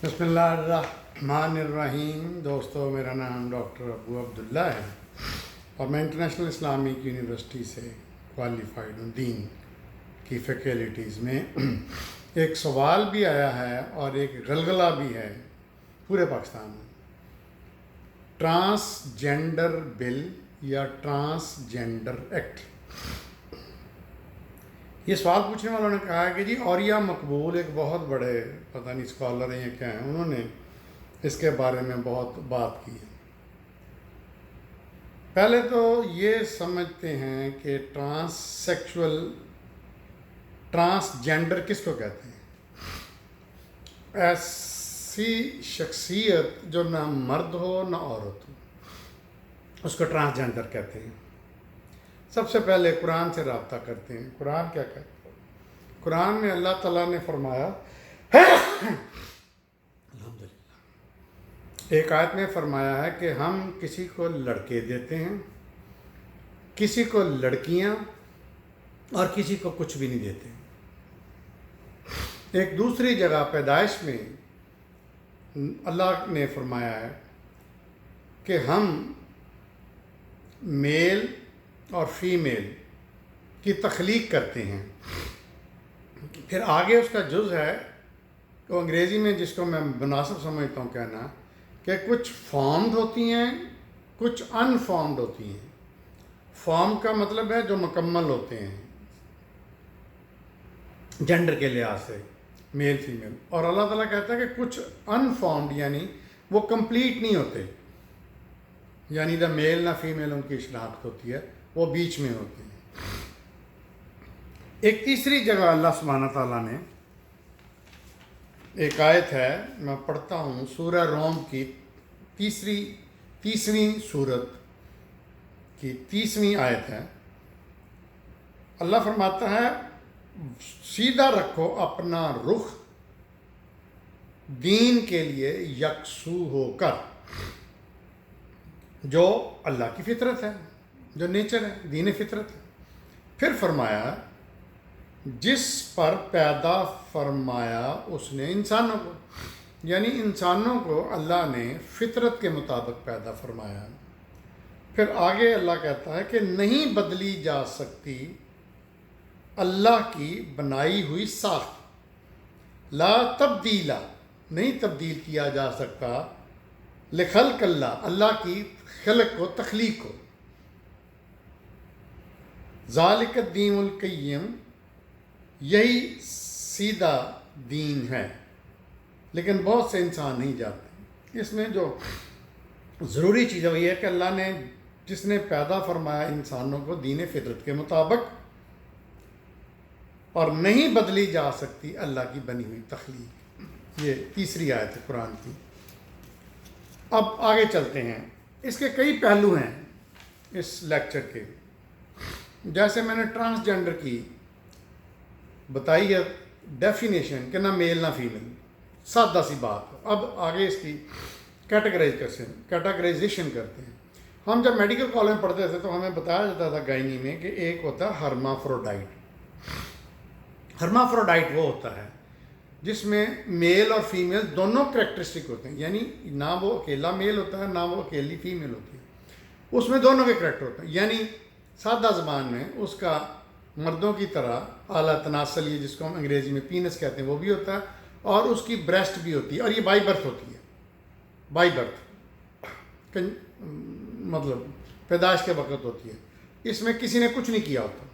بسم اللہ الرحمن الرحیم۔ دوستو، میرا نام ڈاکٹر ابو عبداللہ ہے اور میں انٹرنیشنل اسلامک یونیورسٹی سے کوالیفائڈ ہوں دین کی فیکلٹیز میں۔ ایک سوال بھی آیا ہے اور ایک غلغلہ بھی ہے پورے پاکستان میں، ٹرانسجینڈر بل یا ٹرانسجینڈر ایکٹ۔ یہ سوال پوچھنے والوں نے کہا ہے کہ جی اوریہ مقبول ایک بہت بڑے پتہ نہیں اسکالر ہیں یا کیا ہیں، انہوں نے اس کے بارے میں بہت بات کی ہے۔ پہلے تو یہ سمجھتے ہیں کہ ٹرانسجینڈر کس کو کہتے ہیں؟ ایسی شخصیت جو نہ مرد ہو نہ عورت ہو، اس کو ٹرانسجینڈر کہتے ہیں۔ سب سے پہلے قرآن سے رابطہ کرتے ہیں۔ قرآن کیا کہتا ہے؟ قرآن میں اللہ تعالیٰ نے فرمایا الحمدللہ، ایک آیت میں فرمایا ہے کہ ہم کسی کو لڑکے دیتے ہیں، کسی کو لڑکیاں، اور کسی کو کچھ بھی نہیں دیتے۔ ایک دوسری جگہ پیدائش میں اللہ نے فرمایا ہے کہ ہم میل اور فیمیل کی تخلیق کرتے ہیں۔ پھر آگے اس کا جز ہے تو انگریزی میں جس کو میں مناسب سمجھتا ہوں کہنا کہ کچھ فارمڈ ہوتی ہیں، کچھ ان فارمڈ ہوتی ہیں۔ فارم کا مطلب ہے جو مکمل ہوتے ہیں جینڈر کے لحاظ سے، میل فیمیل، اور اللہ تعالیٰ کہتا ہے کہ کچھ ان فارمڈ یعنی وہ کمپلیٹ نہیں ہوتے، یعنی نہ میل نہ فیمیل ان کی شناخت ہوتی ہے، وہ بیچ میں ہوتے ہیں۔ ایک تیسری جگہ اللہ سبحانہ تعالیٰ نے ایک آیت ہے، میں پڑھتا ہوں، سورہ روم کی تیسویں سورت کی 30ویں آیت ہے۔ اللہ فرماتا ہے سیدھا رکھو اپنا رخ دین کے لیے یکسو ہو کر، جو اللہ کی فطرت ہے، جو نیچر ہے، دین فطرت ہے۔ پھر فرمایا جس پر پیدا فرمایا اس نے انسانوں کو، یعنی انسانوں کو اللہ نے فطرت کے مطابق پیدا فرمایا۔ پھر آگے اللہ کہتا ہے کہ نہیں بدلی جا سکتی اللہ کی بنائی ہوئی ساخت، لا تبدیلا، نہیں تبدیل کیا جا سکتا لخلق اللہ، اللہ کی خلق کو، تخلیق کو۔ ذالک الدین القیم، یہی سیدھا دین ہے، لیکن بہت سے انسان نہیں جاتے۔ اس میں جو ضروری چیز ہے وہ یہ ہے کہ اللہ نے جس نے پیدا فرمایا انسانوں کو دین فطرت کے مطابق، اور نہیں بدلی جا سکتی اللہ کی بنی ہوئی تخلیق۔ یہ تیسری آیت ہے قرآن کی۔ اب آگے چلتے ہیں، اس کے کئی پہلو ہیں اس لیکچر کے۔ جیسے میں نے ٹرانسجینڈر کی بتائی ہے ڈیفینیشن کہ نہ میل نہ فیمیل، سادہ سی بات۔ اب آگے اس کی کیٹاگرائزیشن کرتے ہیں۔ ہم جب میڈیکل کالج میں پڑھتے تھے تو ہمیں بتایا جاتا تھا گائنی میں کہ ایک ہوتا ہے ہرمافروڈائٹ۔ ہرمافروڈائٹ وہ ہوتا ہے جس میں میل اور فیمیل دونوں کریکٹرسٹک ہوتے ہیں، یعنی نہ وہ اکیلا میل ہوتا ہے نہ وہ اکیلی فیمیل ہوتی ہے، اس میں دونوں کے کریکٹر ہوتے ہیں۔ یعنی سادہ زبان میں اس کا مردوں کی طرح اعلیٰ تناسل، یہ جس کو ہم انگریزی میں پینس کہتے ہیں، وہ بھی ہوتا ہے، اور اس کی بریسٹ بھی ہوتی ہے، اور یہ بائی برتھ ہوتی ہے۔ بائی برتھ مطلب پیدائش کے وقت ہوتی ہے، اس میں کسی نے کچھ نہیں کیا ہوتا۔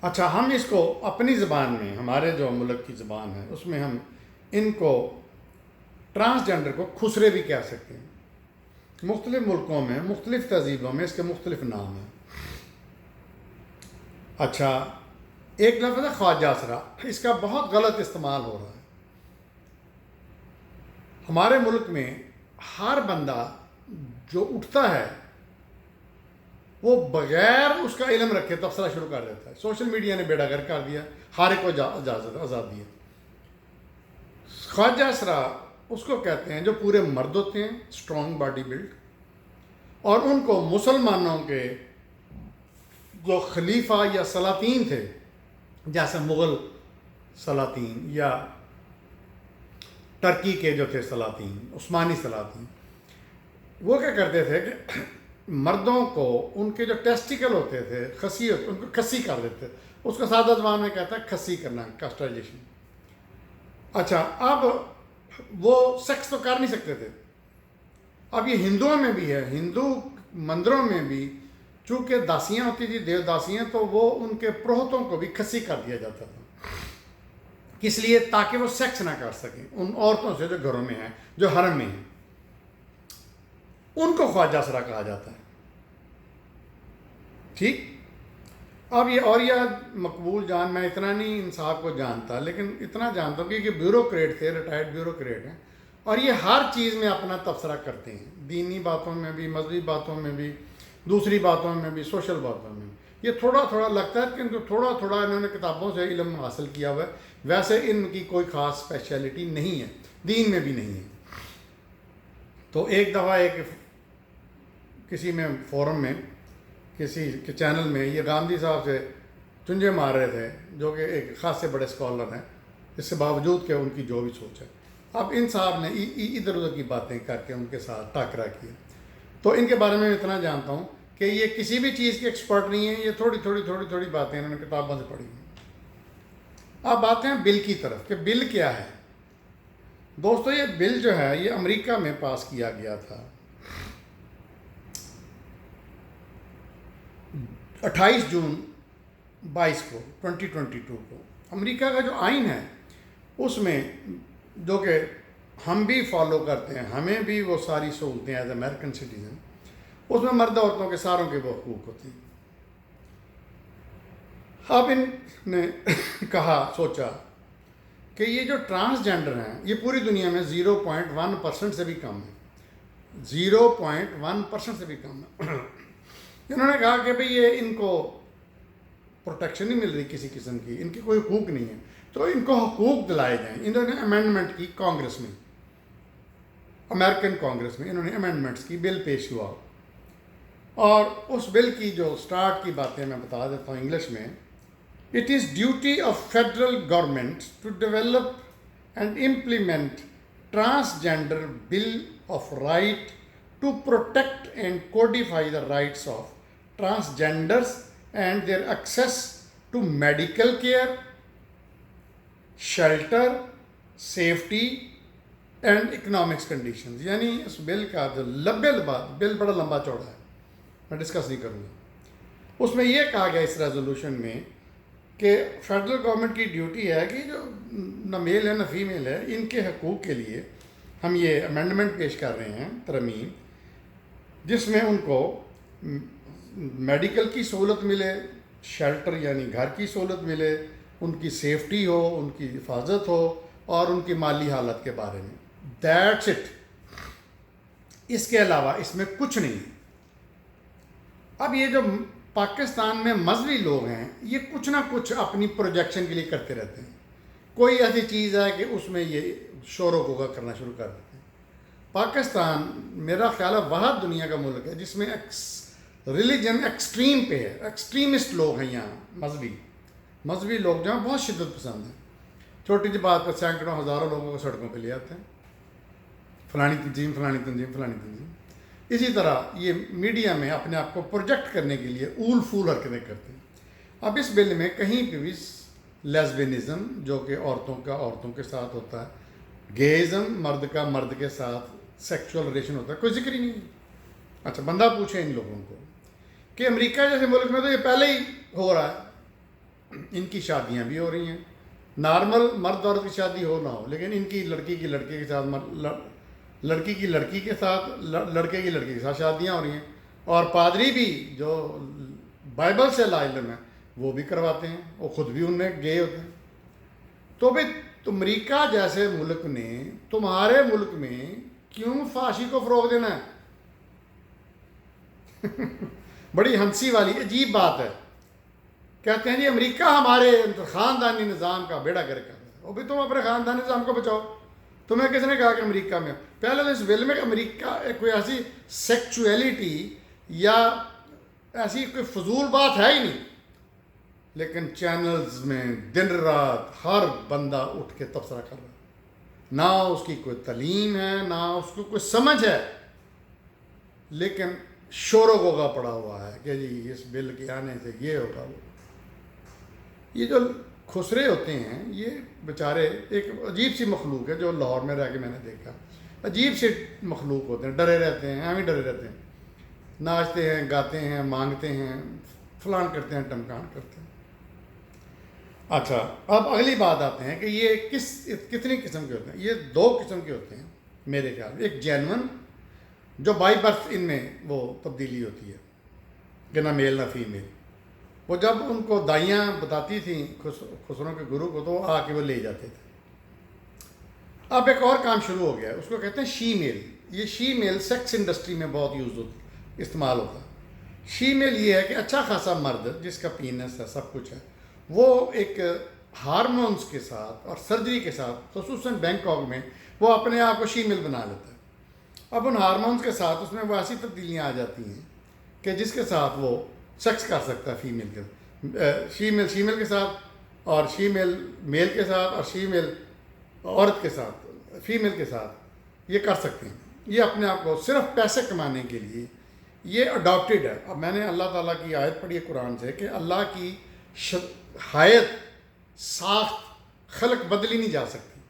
اچھا، ہم اس کو اپنی زبان میں، ہمارے جو ملک کی زبان ہے اس میں ہم ان کو ٹرانسجینڈر کو خسرے بھی کہہ سکتے ہیں۔ مختلف ملکوں میں، مختلف تہذیبوں میں اس کے مختلف نام ہیں۔ اچھا، ایک لفظ ہے خواجہ اسرا، اس کا بہت غلط استعمال ہو رہا ہے۔ ہمارے ملک میں ہر بندہ جو اٹھتا ہے وہ بغیر اس کا علم رکھے تبصرہ شروع کر دیتا ہے۔ سوشل میڈیا نے بیڑا گرک کر دیا، ہر ایک کو اجازت آزادی ہے۔ خواجہ اسرا اس کو کہتے ہیں جو پورے مرد ہوتے ہیں، اسٹرانگ باڈی بلڈ، اور ان کو مسلمانوں کے جو خلیفہ یا سلاطین تھے، جیسے مغل سلاطین یا ٹرکی کے جو تھے سلاطین، عثمانی سلاطین، وہ کیا کرتے تھے کہ مردوں کو ان کے جو ٹیسٹیکل ہوتے تھے خسی ہوتے، ان کو کھسی کر دیتے، اس کو سادہ زبان میں کہتا ہے کھسی کرنا، کاسٹرائزیشن۔ اچھا، اب وہ سیکس تو کر نہیں سکتے تھے۔ اب یہ ہندوؤں میں بھی ہے، ہندو مندروں میں بھی چونکہ داسیاں ہوتی تھی، دیو داسیاں، تو وہ ان کے پروہتوں کو بھی کھسی کر دیا جاتا تھا، اس لیے تاکہ وہ سیکس نہ کر سکیں ان عورتوں سے جو گھروں میں ہیں، جو حرم میں ہیں۔ ان کو خواجہ اسرا کہا جاتا ہے، ٹھیک۔ اب یہ اور مقبول جان، میں اتنا نہیں ان صاحب کو جانتا، لیکن اتنا جانتا ہوں کہ یہ بیوروکریٹ تھے، ریٹائرڈ بیوروکریٹ ہیں، اور یہ ہر چیز میں اپنا تبصرہ کرتے ہیں، دینی باتوں میں بھی، مذہبی باتوں میں بھی، دوسری باتوں میں بھی، سوشل باتوں میں بھی۔ یہ تھوڑا تھوڑا لگتا ہے کہ ان کو تھوڑا تھوڑا انہوں نے کتابوں سے علم حاصل کیا ہوا ہے، ویسے ان کی کوئی خاص اسپیشلٹی نہیں ہے، دین میں بھی نہیں ہے۔ تو ایک دفعہ کسی میں فورم میں، کسی کے چینل میں، یہ گاندھی صاحب سے چنجے مار رہے تھے، جو کہ ایک خاصے بڑے اسکالر ہیں، اس سے باوجود کہ ان کی جو بھی سوچ ہے۔ اب ان صاحب نے ادھر ادھر کی باتیں کر کے ان کے ساتھ ٹاکرا کیا۔ تو ان کے بارے میں اتنا جانتا ہوں کہ یہ کسی بھی چیز کے ایکسپرٹ نہیں ہیں، یہ تھوڑی تھوڑی باتیں انہوں نے کتابوں سے پڑھی ہیں۔ اب آتے ہیں بل کی طرف کہ بل کیا ہے۔ دوستو، یہ بل جو ہے یہ امریکہ میں پاس کیا گیا تھا 28 جون 22 کو 2022 کو۔ امریکہ کا جو آئین ہے اس میں، جو کہ ہم بھی فالو کرتے ہیں، ہمیں بھی وہ ساری سہولتیں ایز امریکن سٹیزن، اس میں مرد عورتوں کے ساروں کے وہ حقوق ہوتی ہیں۔ اب ان نے سوچا کہ یہ جو ٹرانسجینڈر ہیں یہ پوری دنیا میں 0.1% سے بھی کم ہے، 0.1% سے بھی کم ہے۔ انہوں نے کہا کہ بھئی یہ ان کو پروٹیکشن نہیں مل رہی کسی قسم کی، ان کی کوئی حقوق نہیں ہے، تو ان کو حقوق دلائے جائیں۔ انہوں نے امینڈمنٹ کی کانگریس میں، امریکن کانگریس میں انہوں نے امینڈمنٹس کی، بل پیش ہوا، اور اس بل کی جو سٹارٹ کی باتیں میں بتا دیتا ہوں انگلش میں۔ It is duty of federal government to develop and implement transgender bill of right to protect and codify the rights of transgenders and their access to medical care, shelter, safety and economics conditions۔ یعنی اس بل کا جو بل بڑا لمبا چوڑا ہے، میں discuss نہیں کروں گا۔ اس میں یہ کہا گیا اس ریزولوشن میں کہ فیڈرل گورنمنٹ کی ڈیوٹی ہے کہ جو نہ میل ہے نہ فیمیل ہے، ان کے حقوق کے لیے ہم یہ امینڈمنٹ پیش کر رہے ہیں، ترمیم، جس میں ان کو میڈیکل کی سہولت ملے، شیلٹر یعنی گھر کی سہولت ملے، ان کی سیفٹی ہو، ان کی حفاظت ہو، اور ان کی مالی حالت کے بارے میں۔ دیٹس اٹ، اس کے علاوہ اس میں کچھ نہیں۔ اب یہ جو پاکستان میں مذہبی لوگ ہیں، یہ کچھ نہ کچھ اپنی پروجیکشن کے لیے کرتے رہتے ہیں، کوئی ایسی چیز ہے کہ اس میں یہ شور و غوغا کرنا شروع کر دیتے ہیں۔ پاکستان میرا خیال ہے واحد دنیا کا ملک ہے جس میں ریلیجن ایکسٹریم پہ ہے، ایکسٹریمسٹ لوگ ہیں یہاں، مذہبی لوگ جو ہیں بہت شدت پسند ہیں، چھوٹی سی بات پر سینکڑوں ہزاروں لوگوں کو سڑکوں پہ لے آتے ہیں، فلانی تنظیم فلانی تنظیم فلانی تنظیم۔ اسی طرح یہ میڈیا میں اپنے آپ کو پروجیکٹ کرنے کے لیے اول فول حرکتیں کرتے ہیں۔ اب اس بل میں کہیں پہ بھی لیسبینزم، جو کہ عورتوں کے ساتھ ہوتا ہے، گیزم، مرد کا مرد کے ساتھ سیکچول ریلیشن ہوتا ہے، کوئی ذکر ہی نہیں۔ اچھا، بندہ پوچھے ان لوگوں کو کہ امریکہ جیسے ملک میں تو یہ پہلے ہی ہو رہا ہے، ان کی شادیاں بھی ہو رہی ہیں، نارمل مرد عورت کی شادی ہو نہ ہو، لیکن ان کی لڑکی کی لڑکے کے ساتھ، لڑکی کی لڑکی کے ساتھ، لڑکے کی لڑکی کے ساتھ شادیاں ہو رہی ہیں، اور پادری بھی جو بائبل سے لا علم ہے وہ بھی کرواتے ہیں، وہ خود بھی ان میں گئے ہوتے ہیں۔ تو بھائی امریکہ جیسے ملک نے تمہارے ملک میں کیوں فحاشی کو فروغ دینا ہے؟ بڑی ہنسی والی عجیب بات ہے۔ کہتے ہیں جی امریکہ ہمارے خاندانی نظام کا بیڑا گرک کر رہا ہے۔ وہ بھی تم اپنے خاندانی نظام کو بچاؤ، تمہیں کس نے کہا کہ امریکہ میں؟ پہلے تو اس بل میں امریکہ کوئی ایسی سیکچویلٹی یا ایسی کوئی فضول بات ہے ہی نہیں، لیکن چینلز میں دن رات ہر بندہ اٹھ کے تبصرہ کر رہا ہے۔ نہ اس کی کوئی تعلیم ہے، نہ اس کو کوئی سمجھ ہے، لیکن شور و غوغا پڑا ہوا ہے کہ جی اس بل کے آنے سے یہ ہوگا وہ۔ یہ جو خسرے ہوتے ہیں یہ بیچارے ایک عجیب سی مخلوق ہے جو لاہور میں رہ کے میں نے دیکھا، عجیب سے مخلوق ہوتے ہیں، ڈرے رہتے ہیں، ہم ہی ڈرے رہتے ہیں، ناچتے ہیں، گاتے ہیں، مانگتے ہیں، فلان کرتے ہیں، ٹمکان کرتے ہیں۔ اچھا، اب اگلی بات آتے ہیں کہ یہ کتنی قسم کے ہوتے ہیں؟ یہ 2 قسم کے ہوتے ہیں میرے خیال میں۔ ایک جینون جو بائی برتھ ان میں وہ تبدیلی ہوتی ہے کہ نہ میل نہ فیمیل، وہ جب ان کو دائیاں بتاتی تھیں خسروں کے گرو کو تو وہ آ کے وہ لے جاتے تھے۔ اب ایک اور کام شروع ہو گیا ہے، اس کو کہتے ہیں شی میل۔ یہ شی میل سیکس انڈسٹری میں بہت استعمال ہوتا ہے۔ شی میل یہ ہے کہ اچھا خاصا مرد جس کا پینس ہے، سب کچھ ہے، وہ ایک ہارمونز کے ساتھ اور سرجری کے ساتھ، خصوصاً بینکاک میں، وہ اپنے آپ کو شی میل بنا لیتا ہے۔ اب ان ہارمونز کے ساتھ اس میں وہ ایسی تبدیلیاں آ جاتی ہیں کہ جس کے ساتھ وہ سیکس کر سکتا ہے فیمیل کے، شی میل کے ساتھ، اور شی میل میل کے ساتھ، اور شی میل عورت کے ساتھ، فیمیل کے ساتھ یہ کر سکتے ہیں۔ یہ اپنے آپ کو صرف پیسے کمانے کے لیے یہ اڈاپٹیڈ ہے۔ اب میں نے اللہ تعالیٰ کی آیت پڑھی ہے قرآن سے کہ اللہ کی حیت، ساخت، خلق بدلی نہیں جا سکتی،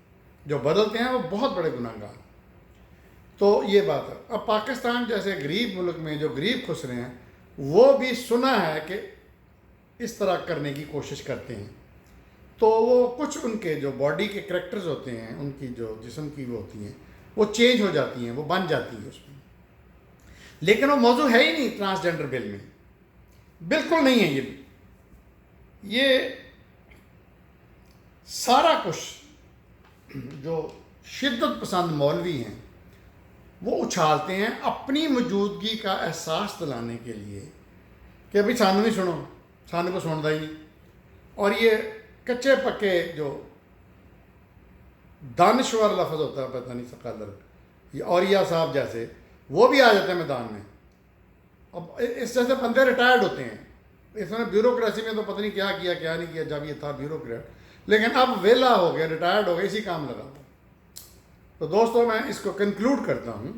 جو بدلتے ہیں وہ بہت بڑے گناہ گار۔ تو یہ بات ہے۔ اب پاکستان جیسے غریب ملک میں جو غریب خسرے ہیں، وہ بھی سنا ہے کہ اس طرح کرنے کی کوشش کرتے ہیں، تو وہ کچھ ان کے جو باڈی کے کریکٹرز ہوتے ہیں، ان کی جو جسم کی وہ ہوتی ہیں، وہ چینج ہو جاتی ہیں، وہ بن جاتی ہیں اس میں، لیکن وہ موضوع ہے ہی نہیں ٹرانسجنڈر بل میں، بالکل نہیں ہے۔ یہ سارا کچھ جو شدت پسند مولوی ہیں وہ اچھالتے ہیں اپنی موجودگی کا احساس دلانے کے لیے کہ ابھی سانو نہیں سنو، سانو کو سنتا ہی نہیں۔ اور یہ کچے پکے جو دانشور لفظ ہوتا ہے، پتہ نہیں سقالر، یہ اوریا صاحب جیسے، وہ بھی آ جاتے ہیں میدان میں۔ اب اس جیسے بندے ریٹائرڈ ہوتے ہیں، اس نے بیوروکریسی میں تو پتہ نہیں کیا کیا کیا نہیں کیا جب یہ تھا بیوروکریٹ، لیکن اب ویلا ہو گیا، ریٹائرڈ ہو گیا، اسی کام لگا ہوا۔ تو دوستوں میں اس کو کنکلوڈ کرتا ہوں،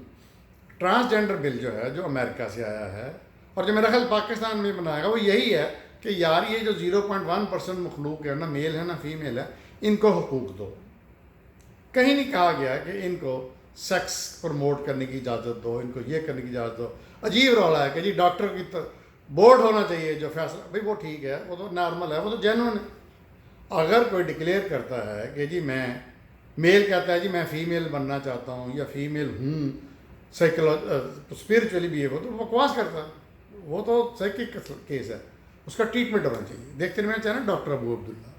ٹرانسجنڈر بل جو ہے جو امریکہ سے آیا ہے اور جو میرا خیال پاکستان میں بنائے گا، وہ یہی ہے کہ یار یہ جو 0.1% مخلوق ہے، نہ میل ہے نہ فیمیل ہے، ان کو حقوق دو۔ کہیں نہیں کہا گیا کہ ان کو سیکس پروموٹ کرنے کی اجازت دو، ان کو یہ کرنے کی اجازت دو۔ عجیب رولا ہے کہ جی ڈاکٹر کی بورڈ ہونا چاہیے جو فیصلہ، بھائی وہ ٹھیک ہے، وہ تو نارمل ہے، وہ تو جینون ہے۔ اگر کوئی ڈکلیئر کرتا ہے کہ جی میں میل کہتا ہے جی میں فیمیل بننا چاہتا ہوں یا فیمیل ہوں، اسپرچولی بھی ہے، وہ تو بکواس کرتا ہے، وہ تو سائیکک کیس ہے، اس کا ٹریٹمنٹ ہونا چاہیے۔ دیکھتے رہنا چاہیے ڈاکٹر ابو عبداللہ۔